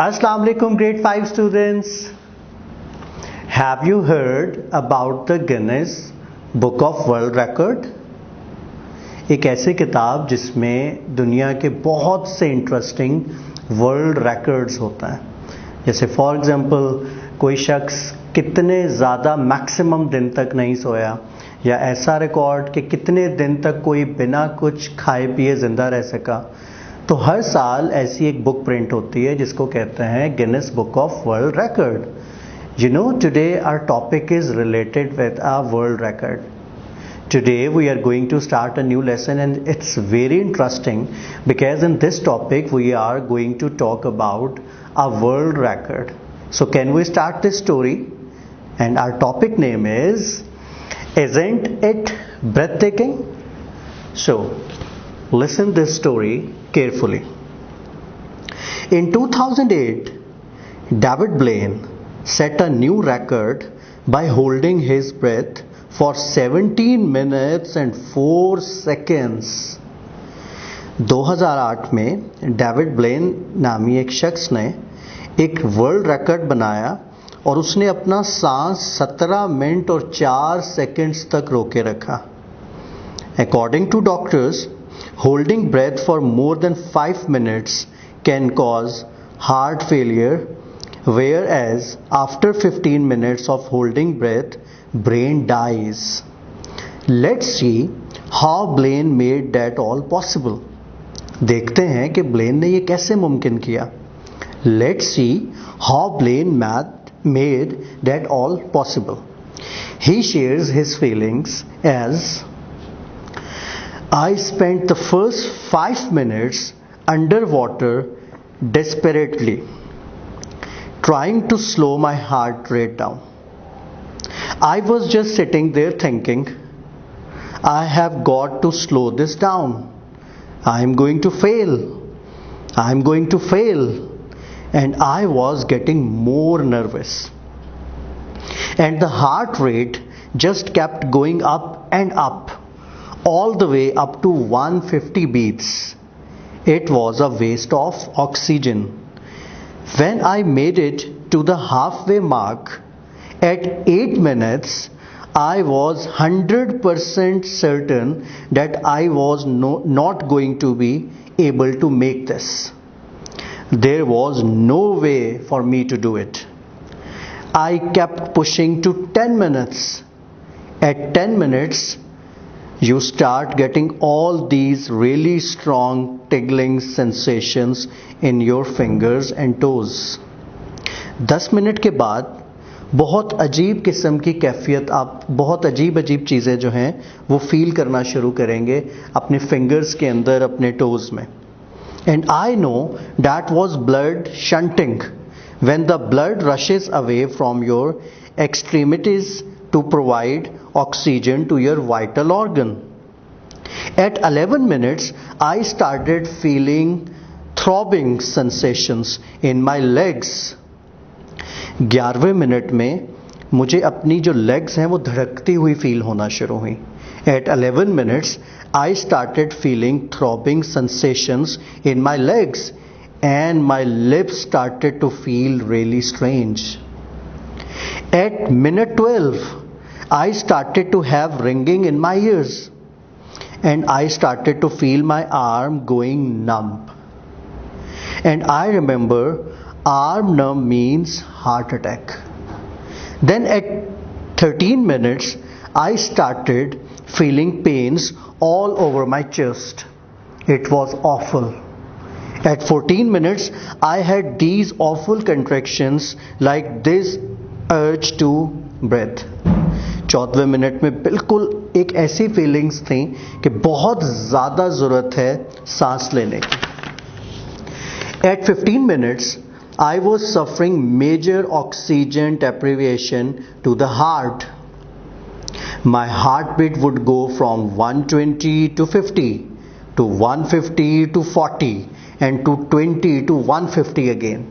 Assalamu alaikum grade 5 students. Have you heard about the Guinness Book of World Record? एक ऐसी किताब जिसमें दुनिया के बहुत से इंटरेस्टिंग वर्ल्ड रिकॉर्ड्स होता है. जैसे फॉर एग्जांपल कोई शख्स कितने ज़्यादा मैक्सिमम दिन तक नहीं सोया, या ऐसा रिकॉर्ड कि कितने दिन तक कोई बिना कुछ खाए पिए ज़िंदा रह सका. तो हर साल ऐसी एक बुक प्रिंट होती है जिसको कहते हैं Guinness book of world record. You know, today our topic is related with our world record. Today we are going to start a new lesson, and it's very interesting because in this topic we are going to talk about a world record. So can we start this story? And our topic name is Isn't It Breathtaking? So listen this story carefully. In 2008, David Blaine set a new record by holding his breath for 17 minutes and 4 seconds. 2008 में David ब्लेन नामी एक शख्स ने एक world record बनाया और उसने अपना सांस 17 मिनट और 4 सेकंड्स तक रोके रखा. According to doctors, holding breath for more than 5 minutes can cause heart failure, whereas after 15 minutes of holding breath, brain dies. Let's see how Blaine made that all possible. देखते हैं कि ब्लेन ने ये कैसे मुमकिन किया. Let's see how Blaine made that all possible. He shares his feelings as, I spent the first 5 minutes underwater desperately trying to slow my heart rate down. I was just sitting there thinking, I have got to slow this down. I am going to fail. I am going to fail. And I was getting more nervous. And the heart rate just kept going up and up, all the way up to 150 beats. It was a waste of oxygen. When I made it to the halfway mark at 8 minutes, I was 100% certain that I was not going to be able to make this. There was no way for me to do it. I kept pushing to 10 minutes. At 10 minutes, you start getting all these really strong tingling sensations in your fingers and toes. 10 minute के बाद बहुत अजीब किस्म की कैफियत, आप बहुत अजीब चीज़ें जो हैं वो फील करना शुरू करेंगे अपने फिंगर्स के अंदर, अपने टोज में. And I know that was blood shunting, when the blood rushes away from your extremities to provide oxygen to your vital organ. At 11 minutes, I started feeling throbbing sensations in my legs. 11वें मिनट में मुझे अपनी जो legs हैं वो धड़कती हुई feel होना शुरू हुई. At 11 minutes, I started feeling throbbing sensations in my legs, and my lips started to feel really strange. At minute 12, I started to have ringing in my ears, and I started to feel my arm going numb. And I remember arm numb means heart attack. Then at 13 minutes, I started feeling pains all over my chest. It was awful. At 14 minutes, I had these awful contractions like this urge to breathe. 14वें मिनट में बिल्कुल एक ऐसी feelings थी कि बहुत ज़्यादा ज़रूरत है सांस लेने की. At 15 minutes, I was suffering major oxygen deprivation to the heart. My heartbeat would go from 120 to 50 to 150 to 40 and to 20 to 150 again.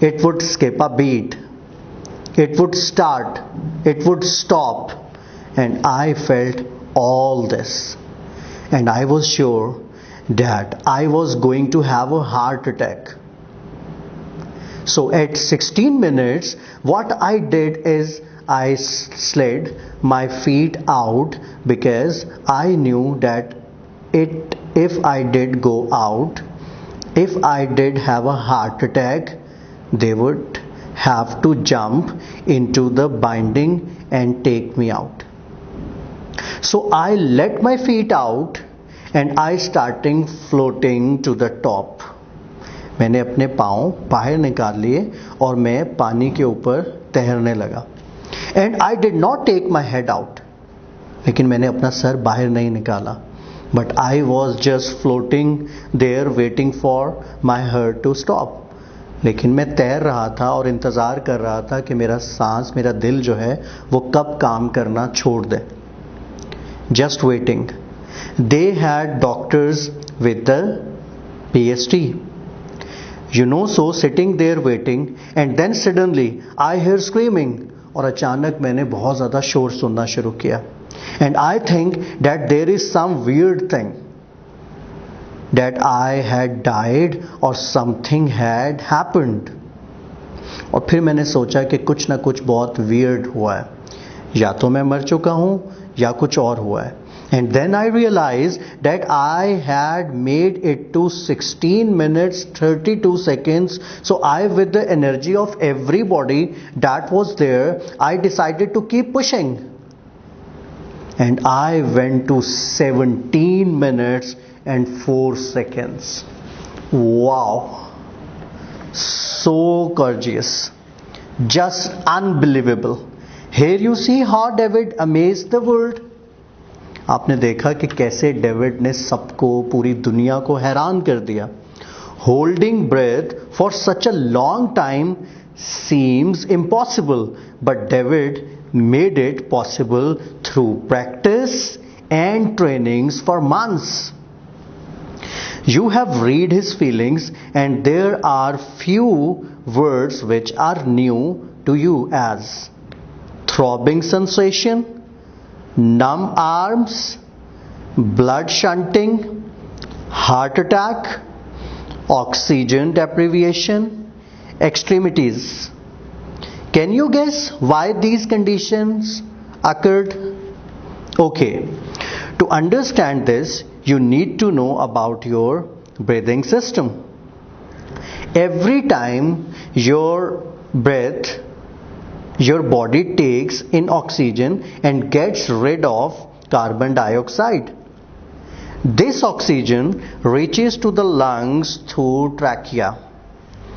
It would skip a beat. It would start. It would stop. And I felt all this. And I was sure that I was going to have a heart attack. So at 16 minutes, what I did is I slid my feet out because I knew that if I did go out, if I did have a heart attack, they would have to jump into the binding and take me out. So I let my feet out and I starting floating to the top. मैंने अपने पाँव बाहर निकाल लिए और मैं पानी के ऊपर तैरने लगा. And I did not take my head out. लेकिन मैंने अपना सर बाहर नहीं निकाला. But I was just floating there waiting for my heart to stop. लेकिन मैं तैर रहा था और इंतज़ार कर रहा था कि मेरा सांस, मेरा दिल जो है वो कब काम करना छोड़ दे. Just waiting. They had doctors with the PhD. You know, so sitting there waiting and then suddenly I hear screaming. और अचानक मैंने बहुत ज़्यादा शोर सुनना शुरू किया. And I think that there is some weird thing that I had died or something had happened. और फिर मैंने सोचा कि कुछ ना कुछ बहुत weird हुआ है. या तो मैं मर चुका हूँ या कुछ और हुआ है. And then I realized that I had made it to 16 minutes 32 seconds. So I, with the energy of everybody that was there, I decided to keep pushing. And I went to 17 minutes and 4 seconds. Wow. So gorgeous. Just unbelievable. Here you see how David amazed the world. आपने देखा कि कैसे David ने सबको, पूरी दुनिया को हैरान कर दिया. Holding breath for such a long time seems impossible, but David made it possible through practice and trainings for months. You have read his feelings and there are few words which are new to you as throbbing sensation, numb arms, blood shunting, heart attack, oxygen deprivation, extremities. Can you guess why these conditions occurred? Okay, to understand this, you need to know about your breathing system. Every time your body takes in oxygen and gets rid of carbon dioxide. This oxygen reaches to the lungs through trachea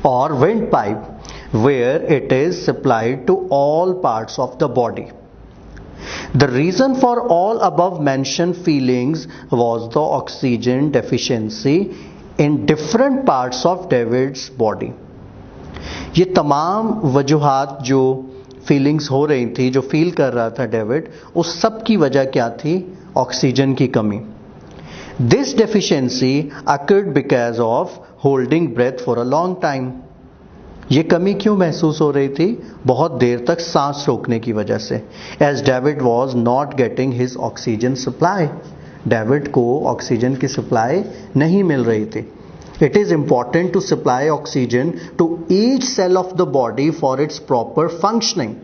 or windpipe, where it is supplied to all parts of the body. The reason for all above mentioned feelings was the oxygen deficiency in different parts of David's body. ये तमाम वजूहात जो feelings हो रही थी, जो feel कर रहा था डेविड, उस सब की वजह क्या थी? ऑक्सीजन की कमी. This deficiency occurred because of holding breath for a long time. ये कमी क्यों महसूस हो रही थी? बहुत देर तक सांस रोकने की वजह से. As David was not getting his oxygen supply. David को ऑक्सीजन की सप्लाई नहीं मिल रही थी. It is important to supply oxygen to each cell of the body for its proper functioning.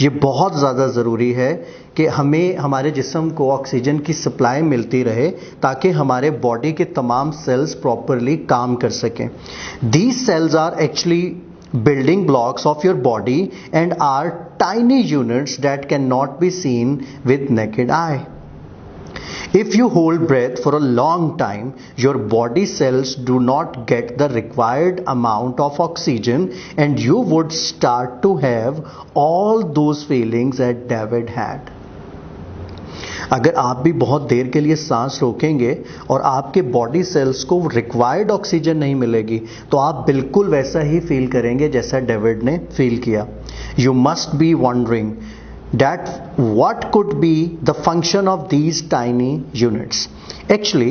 ये बहुत ज़्यादा ज़रूरी है कि हमें, हमारे जिस्म को ऑक्सीजन की सप्लाई मिलती रहे ताकि हमारे बॉडी के तमाम सेल्स प्रॉपरली काम कर सकें. These cells are actually building blocks of your body and are tiny units that cannot be seen with naked eye. If you hold breath for a long time, your body cells do not get the required amount of oxygen and you would start to have all those feelings that David had. अगर आप भी बहुत देर के लिए सांस रोकेंगे और आपके बॉडी सेल्स को रिक्वायर्ड ऑक्सीजन नहीं मिलेगी तो आप बिल्कुल वैसा ही फील करेंगे जैसा डेविड ने फील किया. You must be wondering that what could be the function of these tiny units. Actually,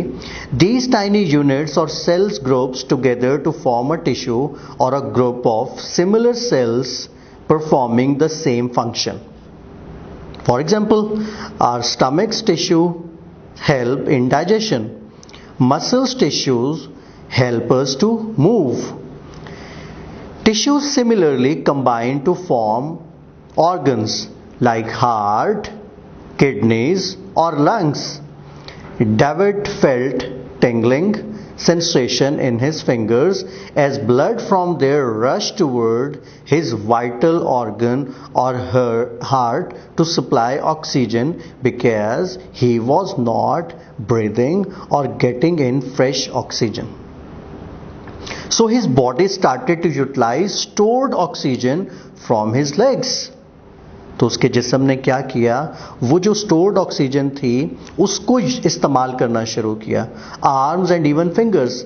these tiny units or cells groups together to form a tissue or a group of similar cells performing the same function. For example, our stomach's tissue help in digestion. Muscles tissues help us to move. Tissues similarly combine to form organs like heart, kidneys, or lungs. David felt tingling sensation in his fingers as blood from there rushed toward his vital organ or her heart to supply oxygen because he was not breathing or getting in fresh oxygen. So his body started to utilize stored oxygen from his legs. तो उसके जिस्म ने क्या किया, वो जो stored oxygen थी उसको इस्तेमाल करना शुरू किया. आर्म्स एंड इवन फिंगर्स,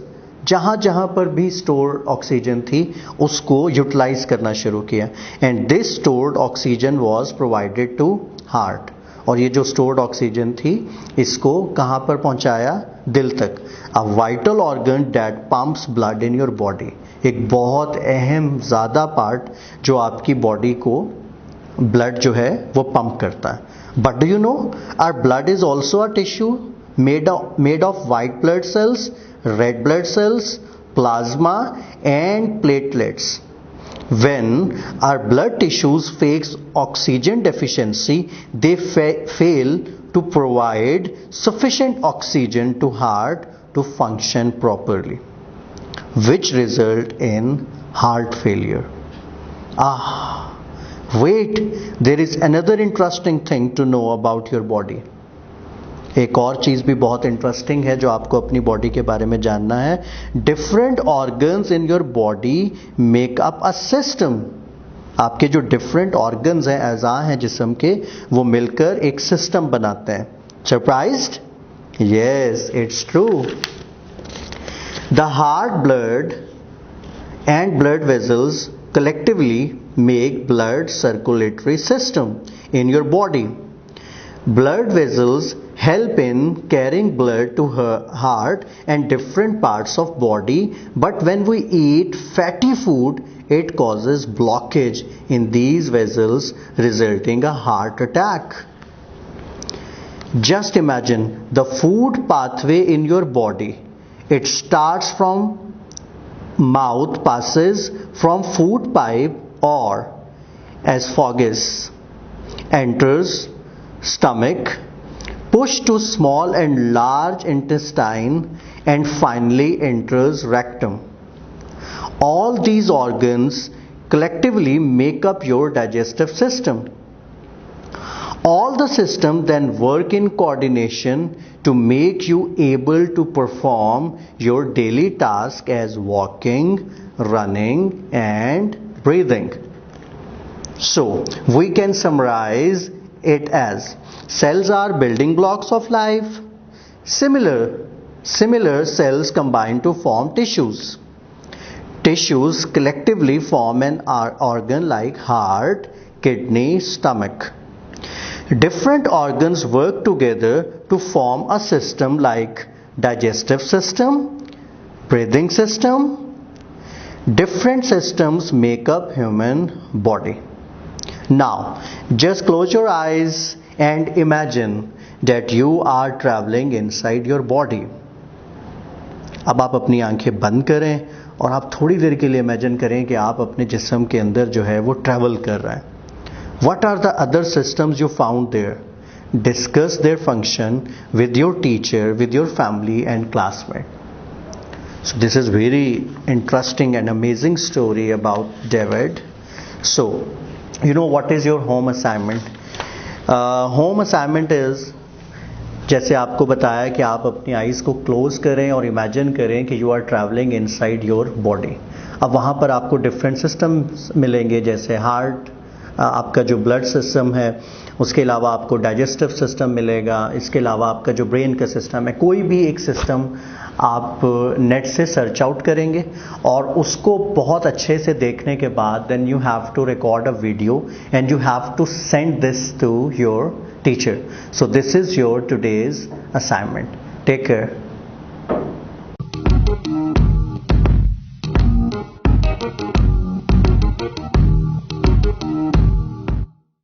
जहां जहां पर भी स्टोर्ड ऑक्सीजन थी उसको यूटिलाइज करना शुरू किया. And this stored oxygen was provided to heart. और ये जो स्टोर्ड ऑक्सीजन थी इसको कहां पर पहुंचाया, दिल तक. A vital organ that pumps blood in your body, एक बहुत अहम ज़्यादा पार्ट जो आपकी बॉडी को ब्लड जो है वो पंप करता है. But do you know our blood is also a tissue made of white blood cells, red blood cells, plasma and platelets. When our blood tissues face oxygen deficiency, they fail to provide sufficient oxygen to heart to function properly, which result in heart failure. Wait, there is another interesting thing to know about your body. एक और चीज़ भी बहुत interesting है जो आपको अपनी body के बारे में जानना है. Different organs in your body make up a system. आपके जो डिफरेंट ऑर्गन्स हैं, अज़ा हैं जिस्म के, वो मिलकर एक सिस्टम बनाते हैं. Surprised? Yes, it's true. The heart blood and blood vessels collectively make blood circulatory system in your body. Blood vessels help in carrying blood to her heart and different parts of body, but when we eat fatty food it causes blockage in these vessels resulting a heart attack. Just imagine the food pathway in your body. It starts from mouth, passes from food pipe or esophagus, enters stomach, push to small and large intestine, and finally enters rectum. All these organs collectively make up your digestive system. All the systems then work in coordination to make you able to perform your daily task as walking, running, and breathing. So, we can summarize it as cells are building blocks of life. Similar cells combine to form tissues. Tissues collectively form an organ like heart, kidney, stomach. Different organs work together to form a system like digestive system, breathing system. Different systems make up human body. Now, just close your eyes and imagine that you are traveling inside your body. अब आप अपनी आंखें बंद करें और आप थोड़ी देर के लिए इमेजिन करें कि आप अपने जिस्म के अंदर जो है वो ट्रैवल कर रहे हैं. What are the other systems you found there? Discuss their function with your teacher, with your family and classmate. So this is very interesting and amazing story about David. So, you know what is your home assignment? Home assignment is, जैसे आपको बताया कि आप अपनी eyes को close करें और imagine करें कि you are travelling inside your body. अब वहाँ पर आपको डिफरेंट सिस्टम्स मिलेंगे, जैसे हार्ट, आपका जो ब्लड सिस्टम है, उसके अलावा आपको डाइजेस्टिव सिस्टम मिलेगा, इसके अलावा आपका जो ब्रेन का सिस्टम है. कोई भी एक सिस्टम आप नेट से सर्च आउट करेंगे और उसको बहुत अच्छे से देखने के बाद then you have to record a video and you have to send this to your teacher. So this is your today's assignment. Take care.